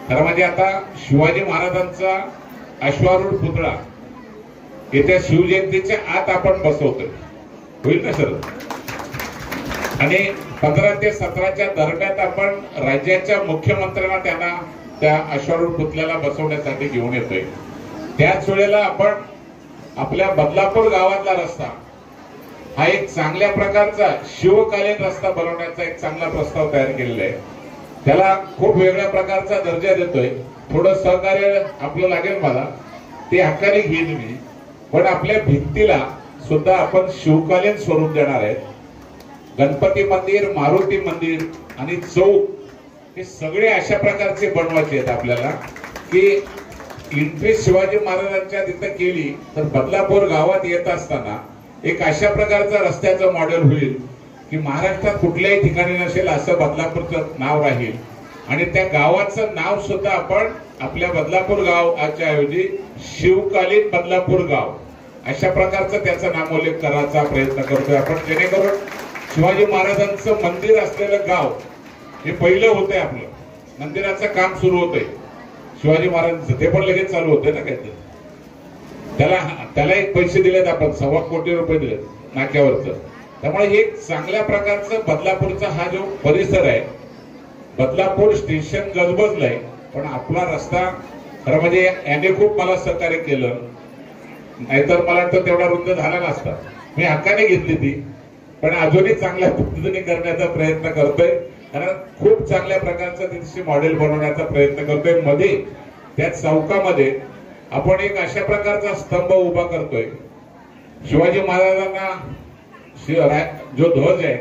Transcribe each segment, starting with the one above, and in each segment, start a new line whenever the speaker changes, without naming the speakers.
खरं म्हणजे आता शिवाजी महाराजांचा अश्वारूढ पुतळा येत्या शिवजयंतीच्या आत आपण बसवतोय, होईल ना सर? आणि 15 ते 17च्या दरम्यान आपण राज्याच्या मुख्यमंत्र्यांना त्यांना त्या अश्वारूढ पुतळ्याला बसवण्यासाठी घेऊन येतोय। त्याच वेळेला आपण आपल्या बदलापूर गावातला रस्ता हा एक चांगल्या प्रकारचा शिवकालीन रस्ता बनवण्याचा एक चांगला प्रस्ताव तयार केलेला आहे। त्याला खूप वेगळ्या प्रकारचा दर्जा देतोय। थोडं सहकार्य आपलं लागेल मला, ते हक्काने घेईन मी, पण आपल्या भिंतीला सुद्धा आपण शिवकालीन स्वरूप देणार आहे। गणपती मंदिर, मारुती मंदिर आणि चौक हे सगळे अशा प्रकारचे बनवायचे आहेत आपल्याला की एंट्री शिवाजी महाराजांच्या तिथे केली तर बदलापूर गावात येत असताना एक अशा प्रकारचा रस्त्याचं मॉडेल होईल की महाराष्ट्रात कुठल्याही ठिकाणी नसेल असं बदलापूरचं नाव राहील। आणि त्या गावाचं नाव सुद्धा आपण आपल्या बदलापूर गावाच्या ऐवजी शिवकालीन बदलापूर गाव अशा प्रकारचं त्याचा नामोल्लेख करायचा प्रयत्न करतोय आपण, जेणेकरून शिवाजी महाराजांचं मंदिर असलेलं गाव हे पहिलं होतंय। आपलं मंदिराचं काम सुरू होतंय शिवाजी महाराजांचं, ते पण लगेच चालू होतंय ना काहीतरी। त्याला एक पैसे दिलेत आपण, 1.25 कोटी रुपये दिलेत नाक्यावरचं। त्यामुळे हे चांगल्या प्रकारचं बदलापूरचा हा जो परिसर आहे, बदलापूर स्टेशन गजबजलंय, पण आपला रस्ता खरं म्हणजे याने खूप मला सहकार्य केलं, नाहीतर मला वाटतं तेवढा रुंद झाला नसता। मी हक्काने घेतली ती, पण अजूनही चांगल्या पद्धतीने करण्याचा प्रयत्न करतोय, कारण खूप चांगल्या प्रकारचं तिथे मॉडेल बनवण्याचा प्रयत्न करतोय। मध्ये त्या चौकामध्ये आपण एक अशा प्रकारचा स्तंभ उभा करतोय, शिवाजी महाराजांना जो ध्वज आहे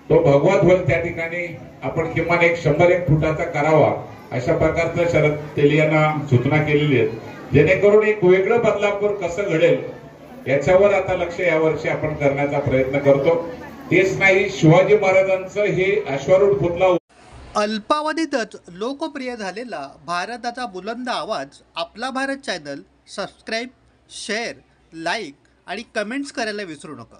तो भगवा ध्वज त्या ठिकाणी आपण किमान 100 फुटाचा करावा अशा प्रकारचं शरद तेली यांना सूचना केलेली आहे, जेणेकरून एक वेगळं बदलापूर कसं घडेल याच्यावर आता लक्ष यावर्षी आपण करण्याचा प्रयत्न करतो। तेच नाही, शिवाजी महाराजांचं हे अश्वारूढ पुतळा
अल्पावधीतच लोकप्रिय झालेला भारताचा बुलंद आवाज आपला Bharat channel subscribe, share, like आणि कमेंट्स करायला विसरू नका।